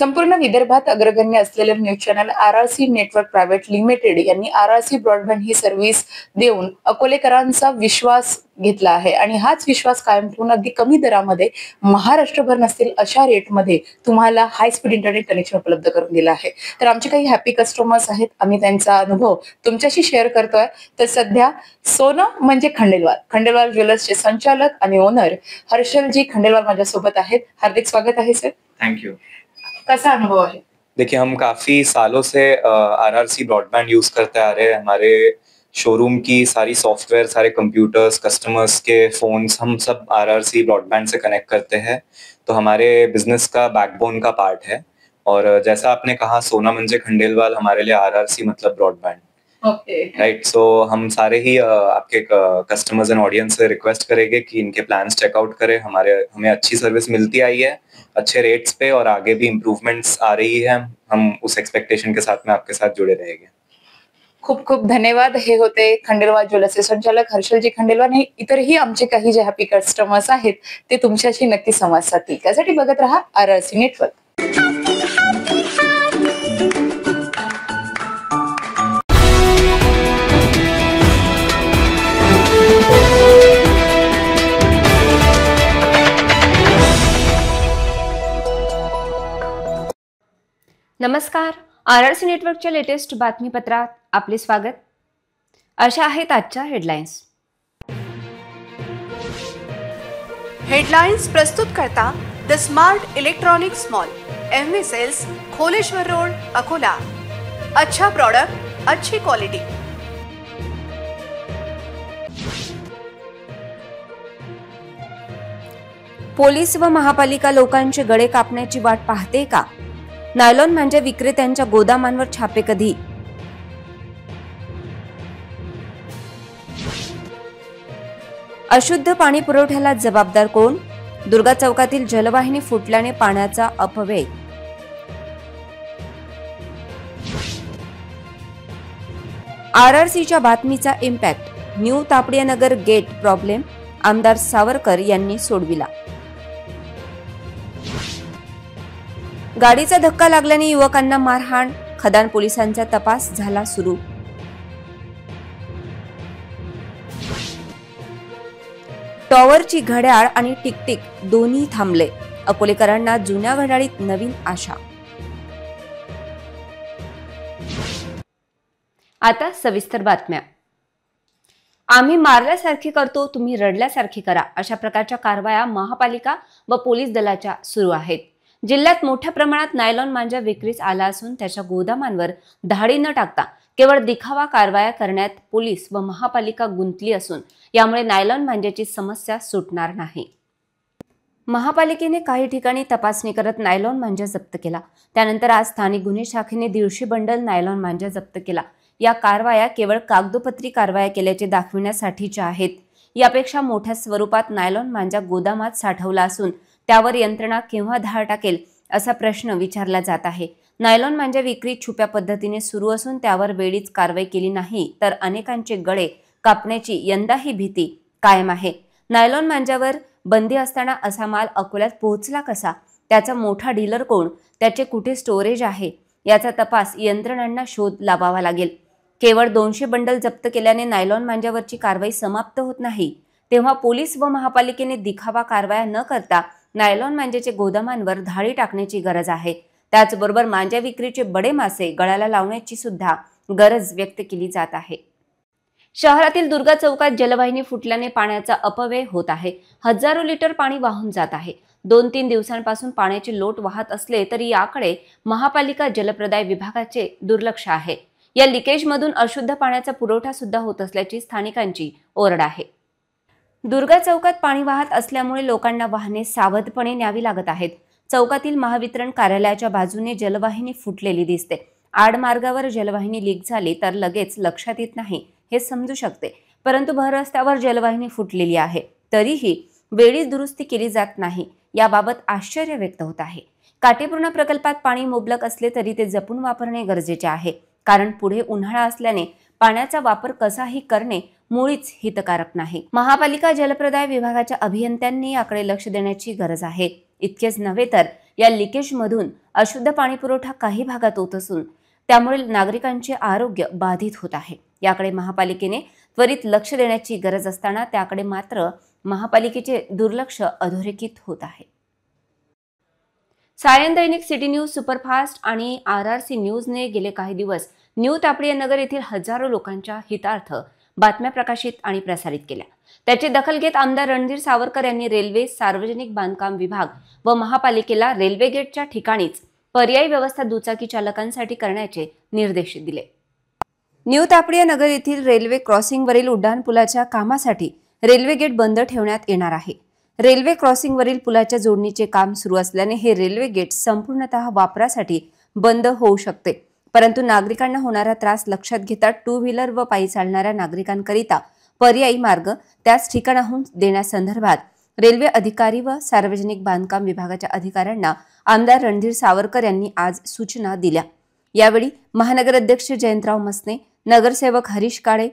संपूर्ण विदर्भात अग्रगण्य असलेले news channel RRC network private limited यांनी RRC ब्रॉडबँड ही सर्व्हिस देऊन अकोलेकरांचा विश्वास घेतला आहे आणि हाच विश्वास कायम ठेवून अगदी कमी दरामध्ये महाराष्ट्रभर नसतील अशा रेटमध्ये तुम्हाला हाय स्पीड इंटरनेट कनेक्शन उपलब्ध करून दिलं आहे। तर आमचे काही हॅपी कस्टमर्स आहेत, आम्ही त्यांचा अनुभव तुमच्याशी शेअर करतोय। तर सध्या सोनं म्हणजे खंडेलवाल ज्वेलर्सचे संचालक आणि ओनर हर्षलजी खंडेलवाल माझ्यासोबत आहेत। हार्दिक स्वागत आहे सर। Thank you. कैसा अनुभव है? देखिए, हम काफी सालों से RRC ब्रॉडबैंड यूज करते आ रहे हैं। हमारे शोरूम की सारी सॉफ्टवेयर, सारे कंप्यूटर्स, कस्टमर्स के फोन्स हम सब RRC ब्रॉडबैंड से कनेक्ट करते हैं, तो हमारे बिजनेस का बैकबोन का पार्ट है। और जैसा आपने कहा, सोना मंजे खंडेलवाल हमारे लिए RRC मतलब ब्रॉडबैंड, राइट। सो हम सारे ही आपके कस्टमर्स एंड ऑडियंस से रिक्वेस्ट करेंगे कि इनके प्लान्स चेकआउट करें। हमें अच्छी सर्विस मिलती आई है, अच्छे रेट्स पे, और आगे भी इम्प्रूवमेंट्स आ रही है। हम उस एक्सपेक्टेशन के साथ में आपके साथ जुड़े रहेंगे। खूप खूप धन्यवाद। हे होते खंडेलवाल ज्वेलर्सचे संचालक हर्षलजी खंडेलवाल। आणि इतरही आमचे काही जे हॅपी कस्टमर्स आहेत ते तुमच्याशी नक्की संवाद साधतील। त्यासाठी बघत रहा RRC नेटवर्क। नमस्कार, RRC नेटवर्कच्या लेटेस्ट बातमीपत्रात आपले स्वागत। अशा आहेत आजच्या हेडलाईन्स। हेडलाइंस प्रस्तुत करता the smart electronics mall, MV sales, Kholeshwar road, Akola. अच्छा प्रोडक्ट, अच्छी क्वालिटी। पोलीस व महापालिका लोकांचे गळे कापण्याची वाट पाहते का? नायलॉन म्हणजे विक्रेत्यांच्या गोदामांवर छापे कधी? अशुद्ध पाणी पुरवठ्याला जबाबदार कोण? दुर्गा चौकातील जलवाहिनी फुटल्याने पाण्याचा अपव्यय। RRCच्या बातमीचा इम्पॅक्ट, न्यू तापडियानगर गेट प्रॉब्लेम आमदार सावरकर यांनी सोडविला। गाडीचा धक्का लागल्याने युवकांना मारहाण, खदान पोलिसांचा तपास झाला सुरू। टॉवरची घड्याळ आणि टिकटिक दोन्ही थांबले, अकोलेकरांना जुन्या घड्याळीत नवीन आशा। आता सविस्तर बातम्या। आम्ही मारल्यासारखी करतो, तुम्ही रडल्यासारखी करा, अशा प्रकारच्या कारवाया महापालिका व पोलीस दलाच्या सुरू आहेत। जिल्ह्यात मोठ्या प्रमाणात नायलॉन मांजा विक्रीस आला असून त्याच्या गोदामांवर धाडी न टाकता केवळ दिखावा कारवाया करण्यात पोलीस व महापालिका गुंतली असून यामुळे नायलॉन मांजाची समस्या सुटणार नाही। महापालिकेने काही ठिकाणी तपासणी करत नायलॉन मांजा जप्त केला। त्यानंतर आज स्थानिक गुन्हे शाखेने 150 बंडल नायलॉन मांजा जप्त केला। या कारवाया केवळ कागदोपत्री कारवाया केल्याचे दाखविण्यासाठीच्या आहेत। यापेक्षा मोठ्या स्वरूपात नायलॉन मांजा गोदामात साठवला असून त्यावर यंत्रणा केव्हा धाड टाकेल असा प्रश्न विचारला जात आहे। नायलॉन मांजा विक्री छुप्या पद्धतीने सुरू असून त्यावर वेळीच कारवाई केली नाही तर अनेकांचे गळे कापण्याची यंदाही भीती कायम आहे। नायलॉन मांजावर बंदी असताना असा माल अकोल्यात पोहोचला कसा? त्याचा मोठा डीलर कोण? त्याचे कुठे स्टोरेज आहे? याचा तपास यंत्रणांना शोध लावावा लागेल। केवळ 200 बंडल जप्त केल्याने नायलॉन मांजावरची कारवाई समाप्त होत नाही, तेव्हा पोलीस व महापालिकेने दिखावा कारवाया न करता नायलॉन मांजाचे गोदामांवर धाडी टाकण्याची गरज आहे। त्याचबरोबर मांजा विक्रीचे बडे मासे गळाला लावण्याची सुद्धा गरज व्यक्त केली जात आहे। शहरातील दुर्गा चौकात जलवाहिनी फुटल्याने पाण्याचा अपव्यय होत आहे। हजारो लिटर पाणी वाहून जात आहे। 2-3 दिवसांपासून पाण्याचे लोट वाहत असले तरी याकडे महापालिका जलप्रदाय विभागाचे दुर्लक्ष आहे। या लिकेजमधून अशुद्ध पाण्याचा पुरवठा सुद्धा होत असल्याची स्थानिकांची ओरड आहे। दुर्गा चौकात पाणी वाहत असल्यामुळे लोकांना वाहने सावधपणे न्यावी लागत आहेत। चौकातील महावितरण कार्यालयाच्या बाजूने जलवाहिनी फुटलेली दिसते। आडमार्गावर जलवाहिनी लीक झाली तर लगेच लक्षात येत नाही हे समजू शकते, परंतु भर रस्त्यावर जलवाहिनी फुटलेली आहे तरीही वेळीच दुरुस्ती केली जात नाही, याबाबत आश्चर्य व्यक्त होत आहे। काटेपूर्णा प्रकल्पात पाणी मुबलक असले तरी ते जपून वापरणे गरजेचे आहे, कारण पुढे उन्हाळा असल्याने पाण्याचा वापर कसाही करणे मुळीच हितकारक नाही। महापालिका जलप्रदाय विभागाच्या अभियंत्यांनी याकडे लक्ष देण्याची गरज आहे। इतकेच नव्हे तर या लिकेजमधून अशुद्ध पाणी पुरवठा काही भागात होत असून त्यामुळे नागरिकांचे आरोग्य बाधित होत आहे। याकडे महापालिकेने त्वरित लक्ष देण्याची गरज असताना त्याकडे मात्र महापालिकेचे दुर्लक्ष अधोरेखित होत आहे। सायन दैनिक, सिटी न्यूज सुपरफास्ट आणि RRC न्यूजने गेले काही दिवस न्यू तापडिया नगर येथील हजारो लोकांच्या हितार्थ बातम्या प्रकाशित आणि प्रसारित केल्या। त्याची दखल घेत आमदार रणधीर सावरकर यांनी रेल्वे, सार्वजनिक बांधकाम विभाग व महापालिकेला रेल्वे गेटच्या ठिकाणीच पर्यायी व्यवस्था दुचाकी चालकांसाठी करण्याचे निर्देश दिले। न्यू तापडिया नगर येथील रेल्वे क्रॉसिंगवरील उड्डाणपुलाच्या कामासाठी रेल्वे गेट बंद ठेवण्यात येणार आहे। रेल्वे क्रॉसिंगवरील पुलाच्या जोडणीचे काम सुरू असल्याने हे रेल्वे गेट संपूर्णतः वापरासाठी बंद होऊ शकते, परंतु नागरिकांना होणारा त्रास लक्षात घेता टू व्हीलर व पायी चालणाऱ्या नागरिकांकरिता पर्यायी मार्ग त्याच ठिकाणाहून देण्यासंदर्भात रेल्वे अधिकारी व सार्वजनिक बांधकाम विभागाच्या अधिकाऱ्यांना आमदार रणधीर सावरकर यांनी आज सूचना दिल्या। यावेळी महानगर अध्यक्ष जयंतराव मसने, नगरसेवक हरीश काळे,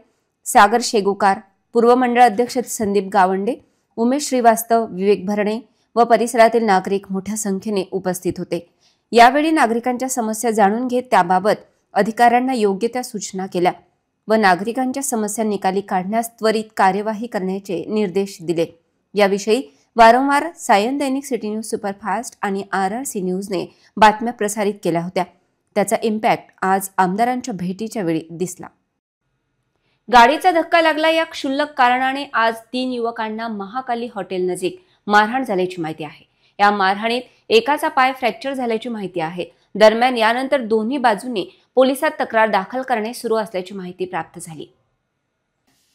सागर शेगुकार, पूर्व मंडळ अध्यक्ष संदीप गावंडे, उमेश श्रीवास्तव, विवेक भरणे व परिसरातील नागरिक मोठ्या संख्येने उपस्थित होते। यावेळी नागरिकांच्या समस्या जाणून घेत त्याबाबत अधिकाऱ्यांना योग्य त्या सूचना केल्या व नागरिकांच्या समस्या निकाली काढण्यास त्वरित कार्यवाही करण्याचे निर्देश दिले। याविषयी वारंवार सायन दैनिक, सिटी न्यूज सुपरफास्ट आणि RRC न्यूजने बातम्या प्रसारित केल्या होत्या। त्याचा इम्पॅक्ट आज आमदारांच्या भेटीच्या वेळी दिसला। गाडीचा धक्का लागला या क्षुल्लक कारणाने आज 3 युवकांना महाकाली हॉटेल नजीक मारहाण झाल्याची माहिती आहे। या मारहाणीत एकाचा पाय फ्रॅक्चर झाल्याची माहिती आहे। दरम्यान यानंतर दोन्ही बाजूंनी पोलिसात तक्रार दाखल करणे सुरू असल्याची माहिती प्राप्त झाली।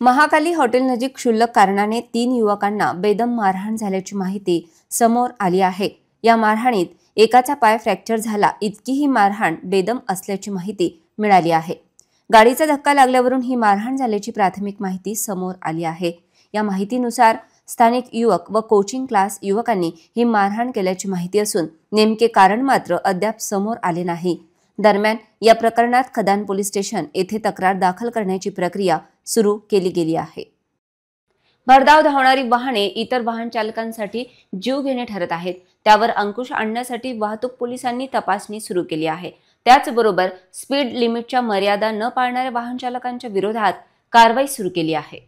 महाकाली हॉटेल नजीक क्षुल्लक कारणाने 3 युवकांना बेदम मारहाण झाल्याची माहिती समोर आली आहे। या मारहाणीत एकाचा पाय फ्रॅक्चर झाला, इतकी ही मारहाण बेदम असल्याची माहिती मिळाली आहे। गाडीचा धक्का लागल्यावरून ही मारहाण झाल्याची प्राथमिक माहिती समोर आली आहे। या माहितीनुसार स्थानिक युवक व कोचिंग क्लास युवकांनी ही मारहाण केल्याची माहिती असून नेमके कारण मात्र अद्याप समोर आले नाही। दरम्यान या प्रकरणात खदान पोलीस स्टेशन येथे तक्रार दाखल करण्याची प्रक्रिया सुरू केली गेली आहे। भरधाव धावणारी वाहने इतर वाहन चालकांसाठी जीव घेणे ठरत आहेत, त्यावर अंकुश आणण्यासाठी वाहतूक पोलिसांनी तपासणी सुरू केली आहे। त्याचबरोबर स्पीड लिमिटच्या मर्यादा न पाळणाऱ्या वाहन चालकांच्या विरोधात कारवाई सुरू केली आहे।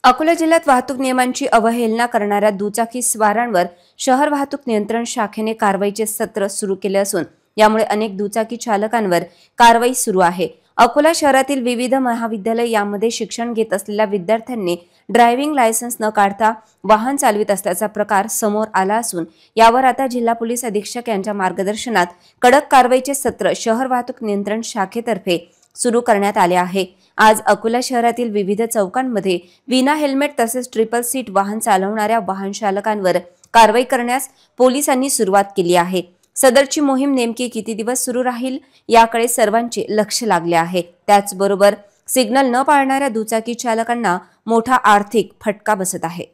अकोला जिल्ह्यात वाहतूक नियमांची अवहेलना करणाऱ्या दुचाकी स्वारांवर शहर वाहतूक नियंत्रण शाखेने कारवाईचे सत्र सुरू केले असून यामुळे अनेक दुचाकी चालकांवर कारवाई सुरू आहे। अकोला शहरातील विविध महाविद्यालय यामध्ये शिक्षण घेत असलेल्या विद्यार्थ्यांनी ड्रायव्हिंग लायसन्स न काढता वाहन चालवित असल्याचा प्रकार समोर आला असून यावर आता जिल्हा पोलीस अधीक्षक यांच्या मार्गदर्शनात कडक कारवाईचे सत्र शहर वाहतूक नियंत्रण शाखेतर्फे सुरू करण्यात आले आहे। आज अकोला शहरातील विविध चौकांमध्ये विना हेल्मेट तसेच ट्रिपल सीट वाहन चालवणाऱ्या वाहन चालकांवर कारवाई करण्यास पोलिसांनी सुरुवात केली आहे। सदरची मोहीम नेमकी किती दिवस सुरू राहील याकडे सर्वांचे लक्ष लागले आहे। त्याचबरोबर सिग्नल न पाळणाऱ्या दुचाकी चालकांना मोठा आर्थिक फटका बसत आहे।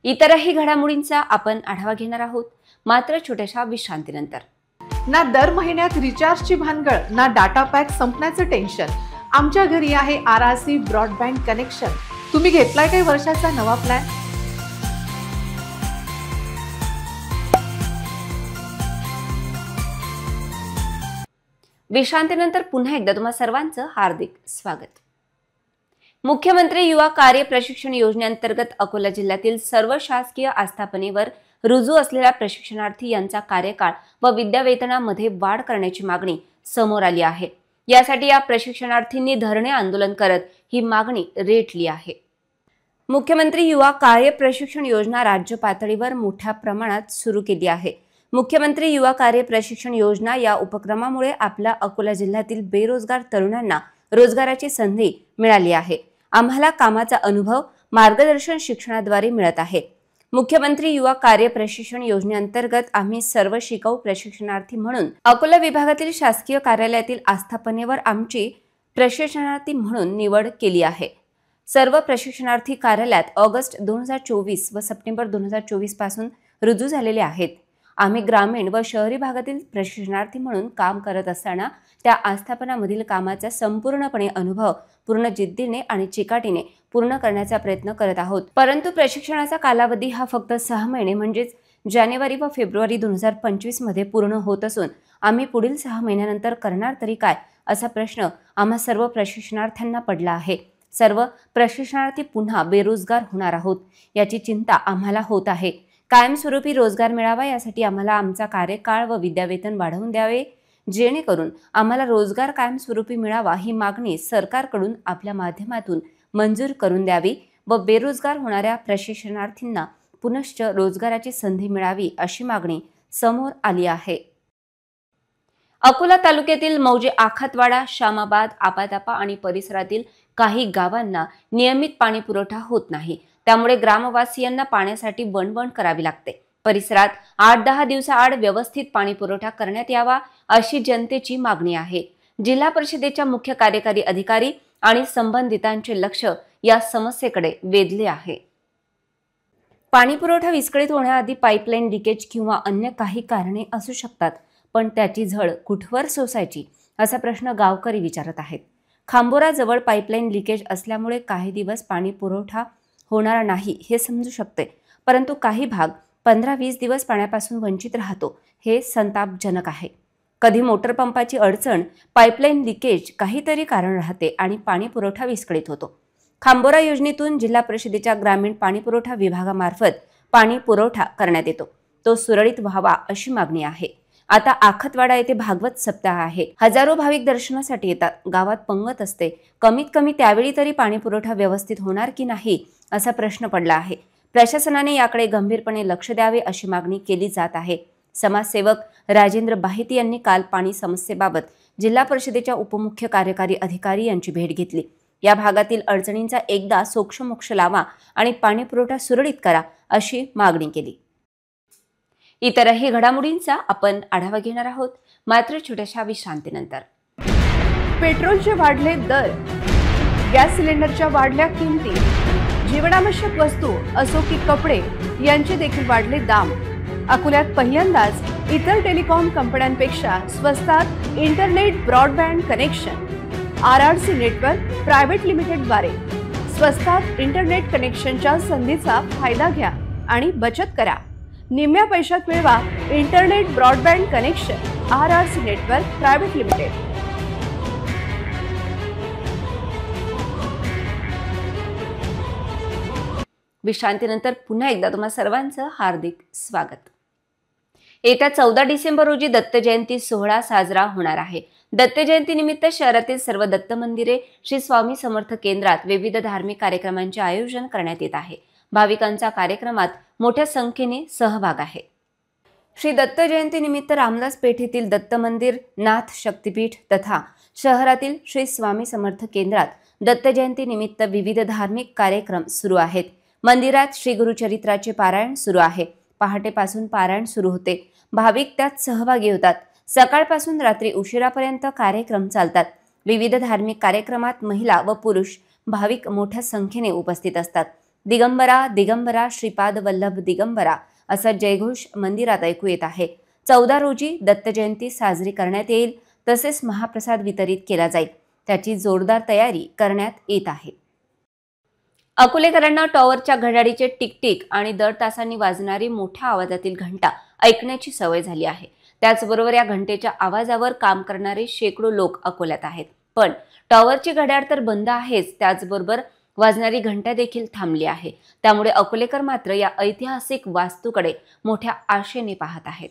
इतरही घडामोडींचा आपण आढावा घेणार आहोत, मात्र छोट्याशा विश्रांतीनंतर। ना दर महिन्यात रिचार्जची भानगड, ना डाटा पॅक संपण्याचं टेन्शन। आमच्या घरी आहे RRC ब्रॉडबँड कनेक्शन। तुम्ही घेतलाय काही वर्षाचा नवा प्लॅन? विश्रांतीनंतर पुन्हा एकदा तुम्हा सर्वांचं हार्दिक स्वागत। मुख्यमंत्री युवा कार्य प्रशिक्षण योजनेअंतर्गत अकोला जिल्ह्यातील सर्व शासकीय आस्थापनेवर रुजू असलेल्या प्रशिक्षणार्थी यांचा कार्यकाळ व विद्यावेतनामध्ये वाढ करण्याची मागणी समोर आली आहे। यासाठी या प्रशिक्षणार्थींनी धरणे आंदोलन करत ही मागणी रेटली आहे। मुख्यमंत्री युवा कार्य प्रशिक्षण योजना राज्य पातळीवर मोठ्या प्रमाणात सुरू केली आहे। मुख्यमंत्री युवा कार्य प्रशिक्षण योजना या उपक्रमामुळे आपल्या अकोला जिल्ह्यातील बेरोजगार तरुणांना रोजगाराची संधी मिळाली आहे। आम्हाला कामाचा अनुभव मार्गदर्शन शिक्षणाद्वारे मिळत आहे। मुख्यमंत्री युवा कार्य प्रशिक्षण योजनेअंतर्गत आम्ही सर्व शिकाऊ प्रशिक्षणार्थी म्हणून अकोला विभागातील शासकीय कार्यालयातील आस्थापनेवर आमची प्रशिक्षणार्थी म्हणून निवड केली आहे। सर्व प्रशिक्षणार्थी कार्यालयात ऑगस्ट 2024 व सप्टेंबर 2024 पासून रुजू झालेले आहेत। आम्ही ग्रामीण व शहरी भागातील प्रशिक्षणार्थी म्हणून काम करत असताना त्या आस्थापनामधील कामाचा संपूर्णपणे अनुभव पूर्ण जिद्दीने आणि चिकाटीने पूर्ण करण्याचा प्रयत्न करत आहोत। परंतु प्रशिक्षणाचा कालावधी हा फक्त 6 महिने म्हणजेच जानेवारी व फेब्रुवारी 2025 मध्ये पूर्ण होत असून आम्ही पुढील 6 महिन्यानंतर करणार तरी काय, असा प्रश्न आम्हा सर्व प्रशिक्षणार्थ्यांना पडला आहे. सर्व प्रशिक्षणार्थी पुन्हा बेरोजगार होणार आहोत याची चिंता आम्हाला होत आहे. कायमस्वरूपी रोजगार मिळावा यासाठी आम्हाला आमचा कार्यकाळ व विद्यावेतन वाढवून द्यावे, जेणेकरून आम्हाला रोजगार कायमस्वरूपी मिळावा ही मागणी सरकारकडून आपल्या माध्यमातून मंजूर करून द्यावी व बेरोजगार होणाऱ्या प्रशिक्षणार्थींना पुनश्च रोजगाराची संधी मिळावी अशी मागणी समोर आली आहे. अकोला तालुक्यातील मौजे आखातवाडा, शामाबाद, आपातापा आणि परिसरातील काही गावांना नियमित पाणी पुरवठा होत नाही. त्यामुळे ग्रामवासियांना पाण्यासाठी वणवण करावी लागते. परिसरात 8-10 दिवसाआड व्यवस्थित पाणी पुरवठा करण्यात यावा अशी जनतेची मागणी आहे. जिल्हा परिषदेच्या मुख्य कार्यकारी अधिकारी आणि संबंधितांचे लक्ष या समस्येकडे वेधले आहे. पाणी पुरवठा विस्कळीत होण्याआधी पाईपलाईन लिकेज किंवा अन्य काही कारणे असू शकतात, पण त्याची झळ कुठवर सोसायची असा प्रश्न गावकरी विचारत आहेत. खांबोराजवळ पाईपलाईन लिकेज असल्यामुळे काही दिवस पाणी पुरवठा होणार नाही हे समजू शकते, परंतु काही भाग 15-20 दिवस पाण्यापासून वंचित राहतो हे संतापजनक आहे. कधी मोटर पंपाची अडचण, पाईपलाईन लिकेज, काहीतरी कारण राहते आणि पाणी पुरवठा विस्कळीत होतो. खांबोरा योजनेतून जिल्हा परिषदेच्या ग्रामीण पाणी पुरवठा विभागामार्फत पाणी पुरवठा करण्यात येतो. तो सुरळीत व्हावा अशी मागणी आहे. आता आखतवाडा येथे भागवत सप्ताह आहे. हजारो भाविक दर्शनासाठी येतात. गावात पंगत असते. कमीत कमी त्यावेळी तरी पाणी पुरवठा व्यवस्थित होणार की नाही असा प्रश्न पडला आहे. प्रशासनाने याकडे गंभीरपणे लक्ष द्यावे अशी मागणी केली जात आहे. समाजसेवक राजेंद्र बाहिती यांनी काल पाणी समस्येबाबत जिल्हा परिषदेच्या उपमुख्य कार्यकारी अधिकारी यांची भेट घेतली. या भागातील अडचणींचा एकदा सोक्षमोक्ष लावा आणि पाणी पुरवठा सुरळीत करा अशी मागणी केली. इतरही घडामोडींचा आपण आढावा घेणार आहोत, मात्र छोट्याशा विश्रांतीनंतर. पेट्रोलचे वाढले दर, गॅस सिलेंडरच्या वाढल्या किमती, जीवनावश्यक वस्तू असो की कपडे यांचे देखील वाढले दाम. अकोल्यात पहिल्यांदाच इतर टेलिकॉम कंपन्यांपेक्षा स्वस्तात internet broadband connection. RRC network private लिमिटेडद्वारे स्वस्तात इंटरनेट कनेक्शनच्या संधीचा फायदा घ्या आणि बचत करा. निम्म्या पैशात मिळवा internet broadband connection. RRC network private limited. विश्रांतीनंतर पुन्हा एकदा तुम्हा सर्वांचं हार्दिक स्वागत. येत्या 14 डिसेंबर रोजी दत्त जयंती सोहळा साजरा होणार आहे. दत्त जयंती निमित्त शहरातील सर्व दत्त मंदिरे, श्री स्वामी समर्थ केंद्रात विविध धार्मिक कार्यक्रमांचे आयोजन करण्यात येत आहे. भाविकांचा कार्यक्रमात मोठ्या संख्येने सहभाग आहे. श्री दत्त जयंती निमित्त रामदास पेठेतील दत्त मंदिर, नाथ शक्तीपीठ तथा शहरातील श्री स्वामी समर्थ केंद्रात दत्त जयंती निमित्त विविध धार्मिक कार्यक्रम सुरू आहेत. मंदिरात श्री गुरुचरित्राचे पारायण सुरू आहे. पहाटेपासून पारायण सुरू होते. भाविक त्यात सहभागी होतात. सकाळपासून रात्री उशिरापर्यंत कार्यक्रम चालतात. विविध धार्मिक कार्यक्रमात महिला व पुरुष भाविक मोठ्या संख्येने उपस्थित असतात. दिगंबरा दिगंबरा श्रीपाद वल्लभ दिगंबरा असा जयघोष मंदिरात ऐकू येत आहे. 14 रोजी दत्त जयंती साजरी करण्यात येईल. तसेच महाप्रसाद वितरित केला जाईल. त्याची जोरदार तयारी करण्यात येत आहे. अकोलेकरांना टॉवरच्या घड्याळीचे टिकटिक आणि दर तासांनी वाजणारी मोठ्या आवाजातील घंटा ऐकण्याची सवय झाली आहे. त्याचबरोबर या घंटेच्या आवाजावर काम करणारे शेकडो लोक अकोल्यात आहेत. पण टॉवरची घड्याळ तर बंद आहेच, त्याचबरोबर वाजणारी घंटा देखील थांबली आहे. त्यामुळे अकोलेकर मात्र या ऐतिहासिक वास्तूकडे मोठ्या आशेने पाहत आहेत.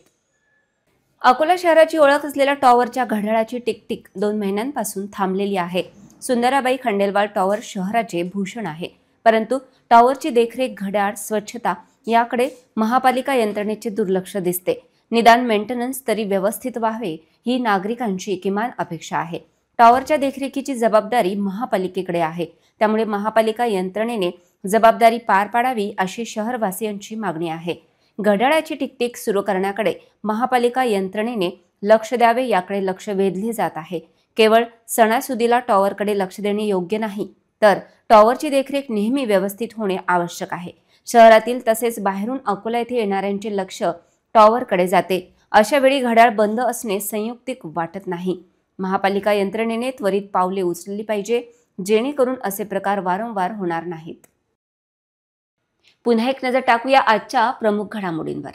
अकोला शहराची ओळख असलेल्या टॉवरच्या घड्याळाची टिकटिक 2 महिन्यांपासून थांबलेली आहे. सुंदराबाई खंडेलवाल टॉवर शहराचे भूषण आहे, परंतु टॉवरची देखरेख, घड्याळ, स्वच्छता याकडे महापालिका यंत्रणेचे दुर्लक्ष दिसते. निदान मेंटेनन्स तरी व्यवस्थित व्हावे ही नागरिकांची किमान अपेक्षा आहे. टॉवरच्या देखरेखीची जबाबदारी महापालिकेकडे आहे. त्यामुळे महापालिका यंत्रणेने जबाबदारी पार पाडावी अशी शहरवासियांची मागणी आहे. घड्याळाची टिकटिक सुरू करण्याकडे महापालिका यंत्रणेने लक्ष द्यावे याकडे लक्ष वेधले जात आहे. केवळ सणासुदीला टॉवरकडे लक्ष देणे योग्य नाही, तर टॉवरची देखरेख नेहमी व्यवस्थित होणे आवश्यक आहे. शहरातील तसेच बाहेरून अकोला येथे येणाऱ्यांचे लक्ष टॉवरकडे जाते. अशा वेळी घड्याळ बंद असणे संयुक्तिक वाटत नाही. महापालिका यंत्रणेने त्वरित पावले उचलली पाहिजे, जेणेकरून असे प्रकार वारंवार होणार नाहीत. पुन्हा एक नजर टाकूया आजच्या प्रमुख घडामोडींवर.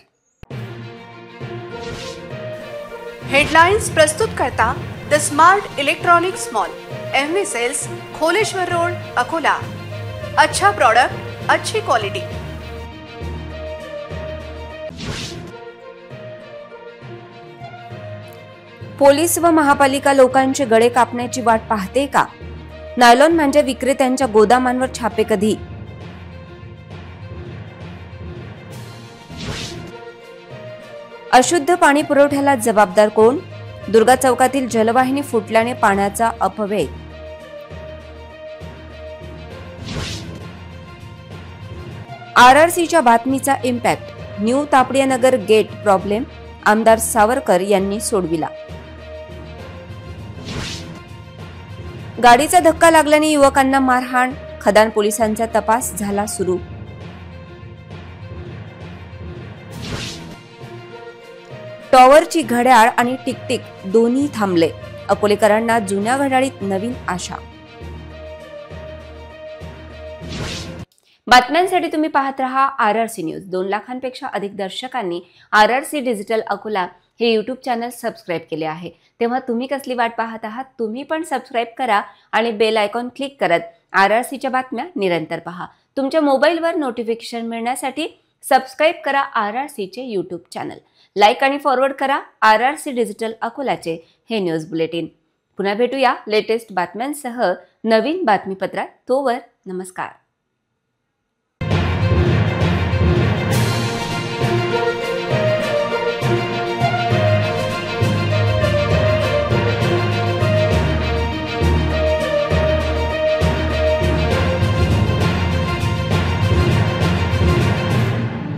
हेडलाइन्स प्रस्तुत करता the smart electronics mall, MV sales, Kholeshwar road, Akola. अच्छा प्रोडक्ट, अच्छी क्वालिटी। पोलीस व महापालिका लोकांचे गळे कापण्याची वाट पाहते का? नायलॉन म्हणजे विक्रेत्यांच्या गोदामांवर छापे कधी? अशुद्ध पाणी पुरवठ्याला जबाबदार कोण? दुर्गा चौकातील जलवाहिनी फुटल्याने पाण्याचा अपव्यय। RRCच्या बातमीचा इम्पॅक्ट, न्यू तापडियानगर गेट प्रॉब्लेम आमदार सावरकर यांनी सोडविला। गाडीचा धक्का लागल्याने युवकांना मारहाण, खदान पोलिसांचा तपास झाला सुरू। टॉवरची घड्याळ आणि टिकटिक दोन्ही थांबले, अकोलेकरांना जुन्या घड्याळीत नवीन आशा। बातम्यांसाठी तुम्ही पाहत रहा RRC न्यूज। 2 लाखांपेक्षा अधिक दर्शकांनी RRC डिजिटल अकोला हे यूट्यूब चॅनल सबस्क्राईब केले आहे, तेव्हा तुम्ही कसली वाट पाहत आहात? तुम्ही पण सबस्क्राईब करा आणि बेल आयकॉन क्लिक करत RRCच्या बातम्या निरंतर पहा। तुमच्या मोबाईलवर नोटिफिकेशन मिळण्यासाठी सबस्क्राईब करा RRCचे यूट्यूब चॅनल, लाईक आणि फॉरवर्ड करा RRC डिजिटल अकोलाचे हे न्यूज बुलेटिन। पुन्हा भेटूया लेटेस्ट बातम्यांसह नवीन बातमीपत्रात। तोवर नमस्कार।